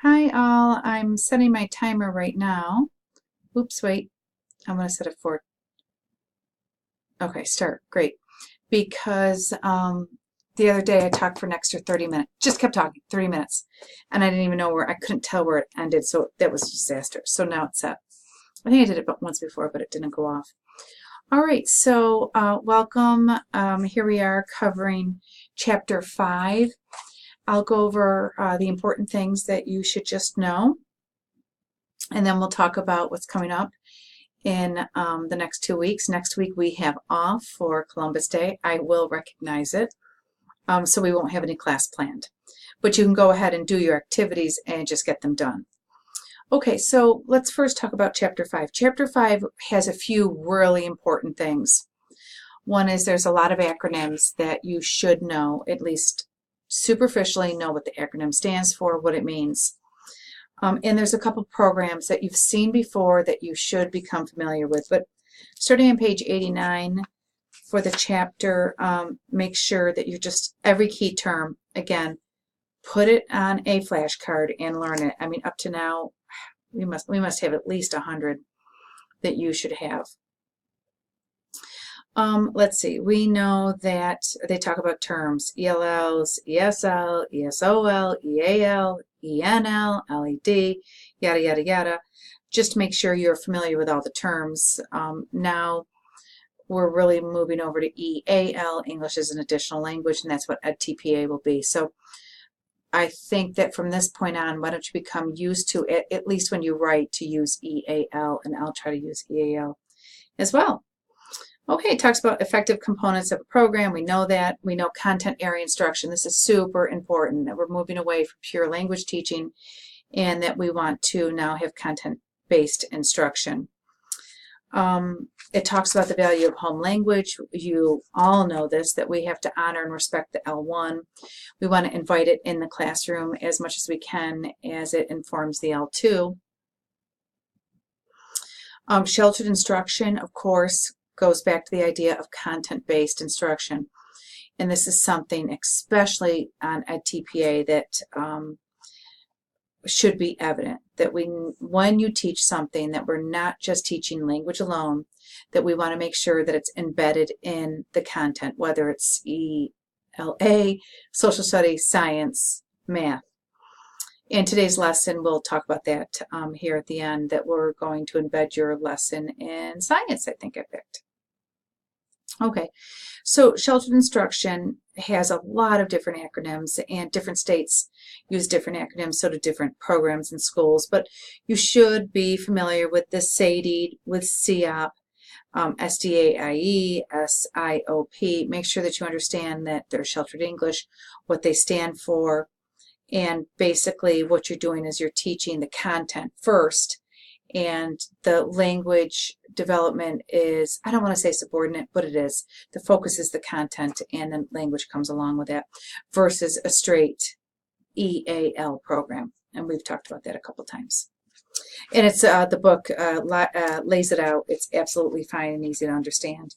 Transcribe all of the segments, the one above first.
Hi all, I'm setting my timer right now. Oops, wait, I'm going to set it for, okay, start, great. Because the other day I talked for an extra 30 minutes, just kept talking, 30 minutes. And I didn't even know I couldn't tell where it ended, so that was a disaster. So now it's set. I think I did it once before, but it didn't go off. All right, so welcome. Here we are covering Chapter 5. I'll go over the important things that you should just know, and then we'll talk about what's coming up in the next 2 weeks. Next week we have off for Columbus Day. I will recognize it, so we won't have any class planned. But you can go ahead and do your activities and just get them done. Okay, so let's first talk about Chapter 5. Chapter 5 has a few really important things. One is there's a lot of acronyms that you should know, at least superficially know what the acronym stands for, what it means. And there's a couple programs that you've seen before that you should become familiar with. But starting on page 89 for the chapter, make sure that you just, every key term, again, put it on a flashcard and learn it. I mean, up to now, we must have at least 100 that you should have. Let's see, we know that they talk about terms, ELLs, ESL, ESOL, EAL, ENL, LED, yada, yada, yada. Just make sure you're familiar with all the terms. Now we're really moving over to EAL, English as an additional language, and that's what EdTPA will be. So I think that from this point on, why don't you become used to it, at least when you write, to use EAL, and I'll try to use EAL as well. Okay, it talks about effective components of a program. We know that. We know content area instruction. This is super important, that we're moving away from pure language teaching and that we want to now have content-based instruction. It talks about the value of home language. You all know this, that we have to honor and respect the L1. We want to invite it in the classroom as much as we can as it informs the L2. Sheltered instruction, of course, goes back to the idea of content-based instruction. And this is something, especially on EdTPA, that should be evident, that when you teach something, that we're not just teaching language alone, that we want to make sure that it's embedded in the content, whether it's ELA, social studies, science, math. In today's lesson, we'll talk about that here at the end, that we're going to embed your lesson in science, I think I picked. Okay, so sheltered instruction has a lot of different acronyms, and different states use different acronyms, so do different programs and schools, but you should be familiar with the SADE, with CEOP, SDAIE, SIOP. Make sure that you understand that they're sheltered English, what they stand for, and basically what you're doing is you're teaching the content first, and the language development is, I don't want to say subordinate, but it is. The focus is the content, and then language comes along with that, versus a straight EAL program. And we've talked about that a couple times. And it's the book lays it out. It's absolutely fine and easy to understand.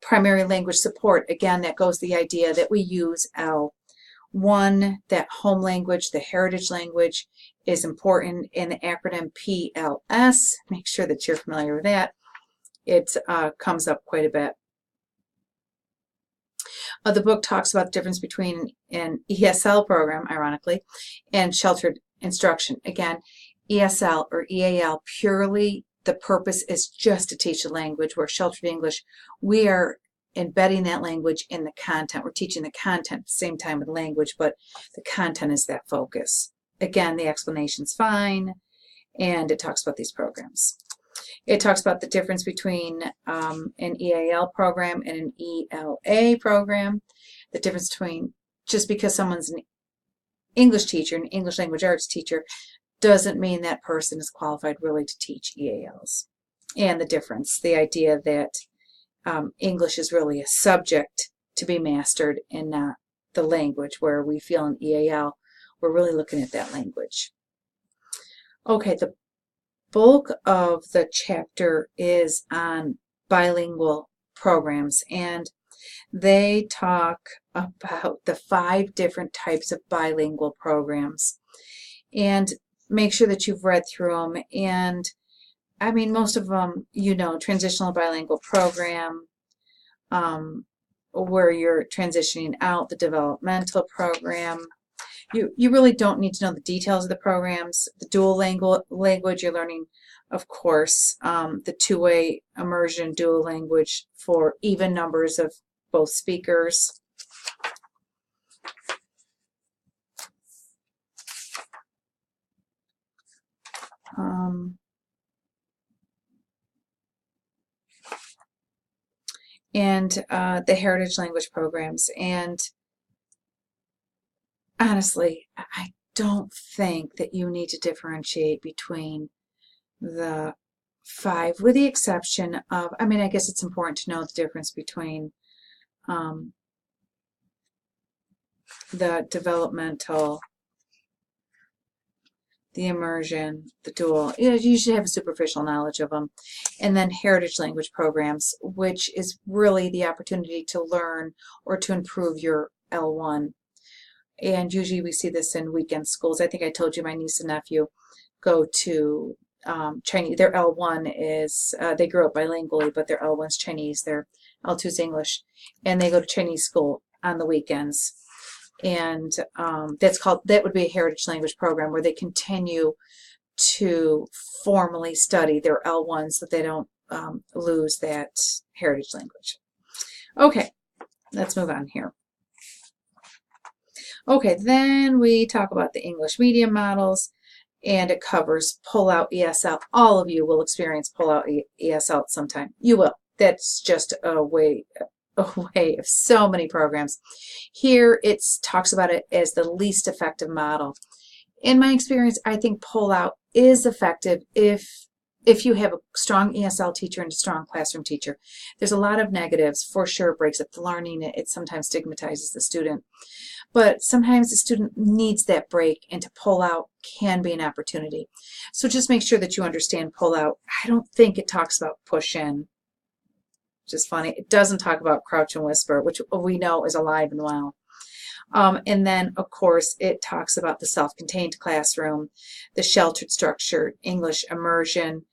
Primary language support, again, that goes the idea that we use L1, that home language, the heritage language, is important. In the acronym PLS, make sure that you're familiar with that. It comes up quite a bit. The book talks about the difference between an ESL program, ironically, and sheltered instruction. Again, ESL or EAL, purely the purpose is just to teach the language, where sheltered English, we are embedding that language in the content. We're teaching the content at the same time with language, but the content is that focus. Again, the explanation's fine, and it talks about these programs. It talks about the difference between an EAL program and an ELA program, the difference between, just because someone's an English teacher, an English language arts teacher, doesn't mean that person is qualified really to teach EALs. And the difference, the idea that English is really a subject to be mastered and not the language, where we feel in EAL, we're really looking at that language. Okay, the bulk of the chapter is on bilingual programs, and they talk about the 5 different types of bilingual programs. and make sure that you've read through them. And I mean, most of them, you know, transitional bilingual program, where you're transitioning out, the developmental program. You really don't need to know the details of the programs. The dual language you're learning, of course, the two-way immersion dual language for even numbers of both speakers. And the heritage language programs. And honestly, I don't think that you need to differentiate between the 5, with the exception of, I mean, I guess it's important to know the difference between the developmental, the immersion, the dual. You should have a superficial knowledge of them. And then heritage language programs, which is really the opportunity to learn or to improve your L1. And usually we see this in weekend schools. I think I told you my niece and nephew go to Chinese. Their L1 is, they grew up bilingually, but their L1's Chinese, their L2's English. And they go to Chinese school on the weekends. And that would be a heritage language program where they continue to formally study their L1 so that they don't lose that heritage language. Okay, let's move on here. Okay, then we talk about the English medium models, and it covers pull-out ESL. All of you will experience pull-out ESL at some time. You will. That's just a way of so many programs. Here it talks about it as the least effective model. In my experience, I think pull-out is effective if you have a strong ESL teacher and a strong classroom teacher. There's a lot of negatives. For sure, it breaks up the learning. It sometimes stigmatizes the student. But sometimes the student needs that break, and to pull out can be an opportunity. So just make sure that you understand pull out. I don't think it talks about push in. Just funny. It doesn't talk about crouch and whisper, which we know is alive and well. And then, of course, it talks about the self-contained classroom, the sheltered structure, English immersion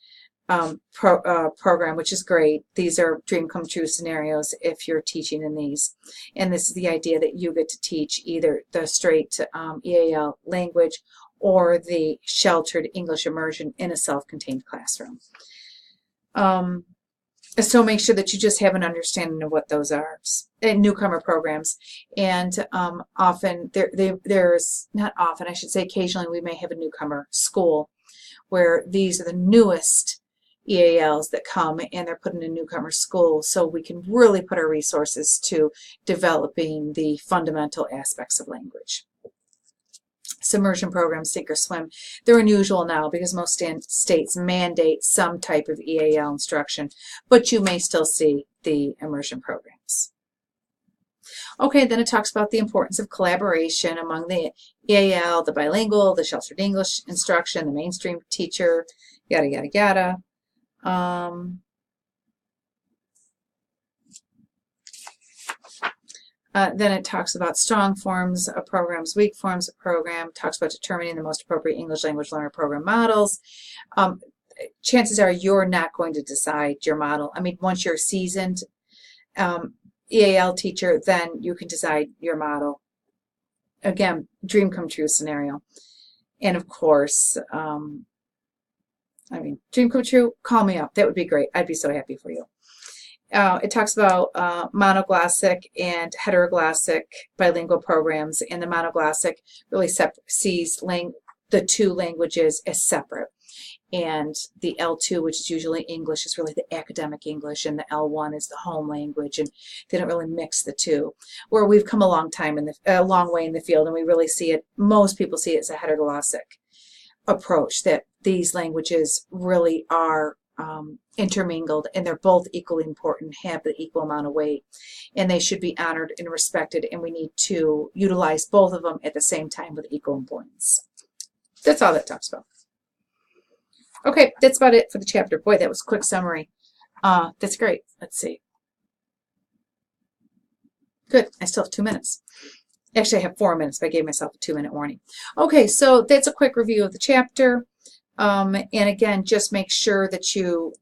program, which is great. These are dream come true scenarios if you're teaching in these. And this is the idea that you get to teach either the straight EAL language or the sheltered English immersion in a self-contained classroom. So make sure that you just have an understanding of what those are. And newcomer programs. And often, there's, not often, I should say occasionally, we may have a newcomer school where these are the newest EALs that come, and they're put in a newcomer school, so we can really put our resources to developing the fundamental aspects of language. Submersion programs, sink or swim, they're unusual now because most states mandate some type of EAL instruction, but you may still see the immersion programs. Okay, then it talks about the importance of collaboration among the EAL, the bilingual, the sheltered English instruction, the mainstream teacher, yada, yada, yada. Then it talks about strong forms of programs, weak forms of program, talks about determining the most appropriate English language learner program models. Chances are you're not going to decide your model. I mean, once you're a seasoned EAL teacher, then you can decide your model. Again, dream come true scenario. And of course, I mean, dream come true, call me up. That would be great. I'd be so happy for you. It talks about monoglossic and heteroglossic bilingual programs, and the monoglossic really sees the two languages as separate. And the L2, which is usually English, is really the academic English, and the L1 is the home language, and they don't really mix the two. Where we've come a long way in the field, and we really see it, most people see it as a heteroglossic approach, that these languages really are intermingled, and they're both equally important, have the equal amount of weight, and they should be honored and respected, and we need to utilize both of them at the same time with equal importance. That's all that talks about. Okay, that's about it for the chapter. Boy, that was a quick summary. That's great. Let's see. Good. I still have 2 minutes. Actually, I have 4 minutes, but I gave myself a 2-minute warning. Okay, so that's a quick review of the chapter. And again, just make sure that you,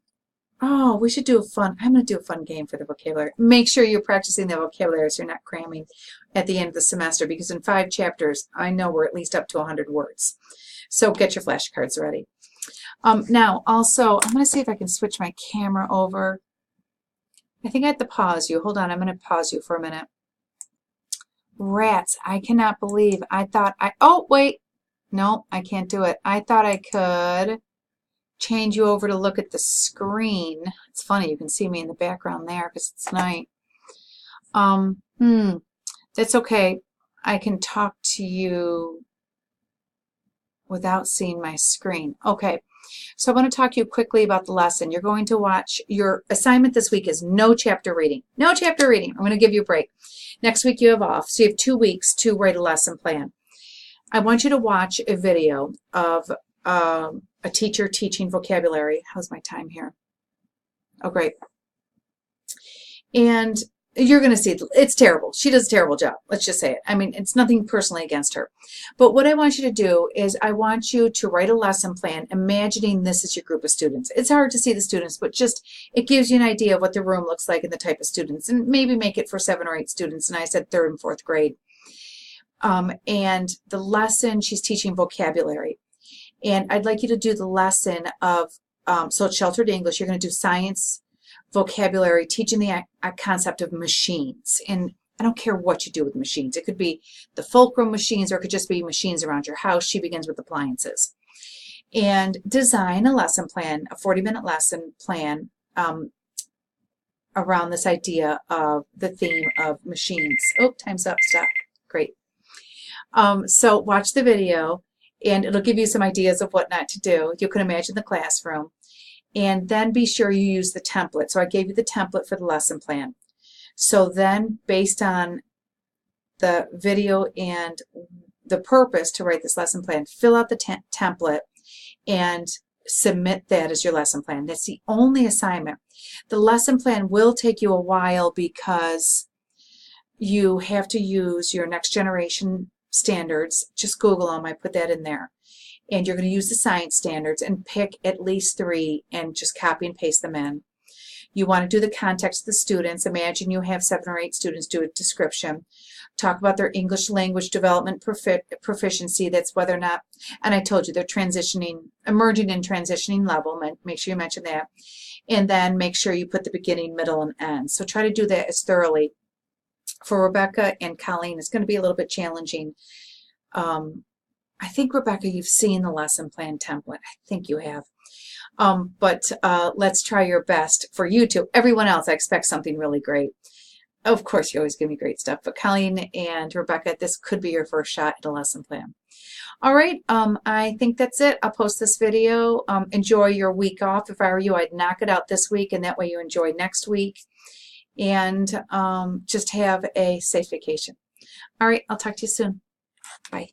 oh, we should do I'm going to do a fun game for the vocabulary. Make sure you're practicing the vocabulary so you're not cramming at the end of the semester, because in 5 chapters, I know we're at least up to 100 words. So get your flashcards ready. Now, also, I'm going to see if I can switch my camera over. I think I have to pause you. Hold on, I'm going to pause you for a minute. Rats, I cannot believe oh, wait. No, I can't do it. I thought I could change you over to look at the screen. It's funny, you can see me in the background there because it's night. That's okay. I can talk to you without seeing my screen. Okay, so I want to talk to you quickly about the lesson. You're going to watch, your assignment this week is no chapter reading. No chapter reading. I'm going to give you a break. Next week you have off, so you have 2 weeks to write a lesson plan. I want you to watch a video of a teacher teaching vocabulary. How's my time here? Oh, great. And you're going to see it's terrible. She does a terrible job. Let's just say it. I mean, it's nothing personally against her. But what I want you to do is I want you to write a lesson plan imagining this is your group of students. It's hard to see the students, but just it gives you an idea of what the room looks like and the type of students. And maybe make it for 7 or 8 students. And I said 3rd and 4th grade. And the lesson, she's teaching vocabulary. And I'd like you to do the lesson of, so it's sheltered English. You're going to do science, vocabulary, teaching the concept of machines. And I don't care what you do with machines. It could be the fulcrum machines, or it could just be machines around your house. She begins with appliances. And design a lesson plan, a 40-minute lesson plan around this idea of the theme of machines. Oh, time's up. Stop. Great. So watch the video, and it'll give you some ideas of what not to do. You can imagine the classroom. And then be sure you use the template. So I gave you the template for the lesson plan. So then, based on the video and the purpose to write this lesson plan, fill out the template and submit that as your lesson plan. That's the only assignment. The lesson plan will take you a while because you have to use your next generation standards. Just Google them. I put that in there. And you're going to use the science standards and pick at least 3 and just copy and paste them in. You want to do the context of the students. Imagine you have 7 or 8 students. Do a description. Talk about their English language development proficiency. That's whether or not, and I told you they're transitioning, emerging and transitioning level. Make sure you mention that. And then make sure you put the beginning, middle, and end. So try to do that as thoroughly. For Rebecca and Colleen, it's going to be a little bit challenging. I think, Rebecca, you've seen the lesson plan template. I think you have. But let's try your best for you to. Everyone else, I expect something really great. Of course, you always give me great stuff. But Colleen and Rebecca, this could be your first shot at a lesson plan. All right, I think that's it. I'll post this video. Enjoy your week off. If I were you, I'd knock it out this week, and that way you enjoy next week. And just have a safe vacation. All right, I'll talk to you soon. Bye.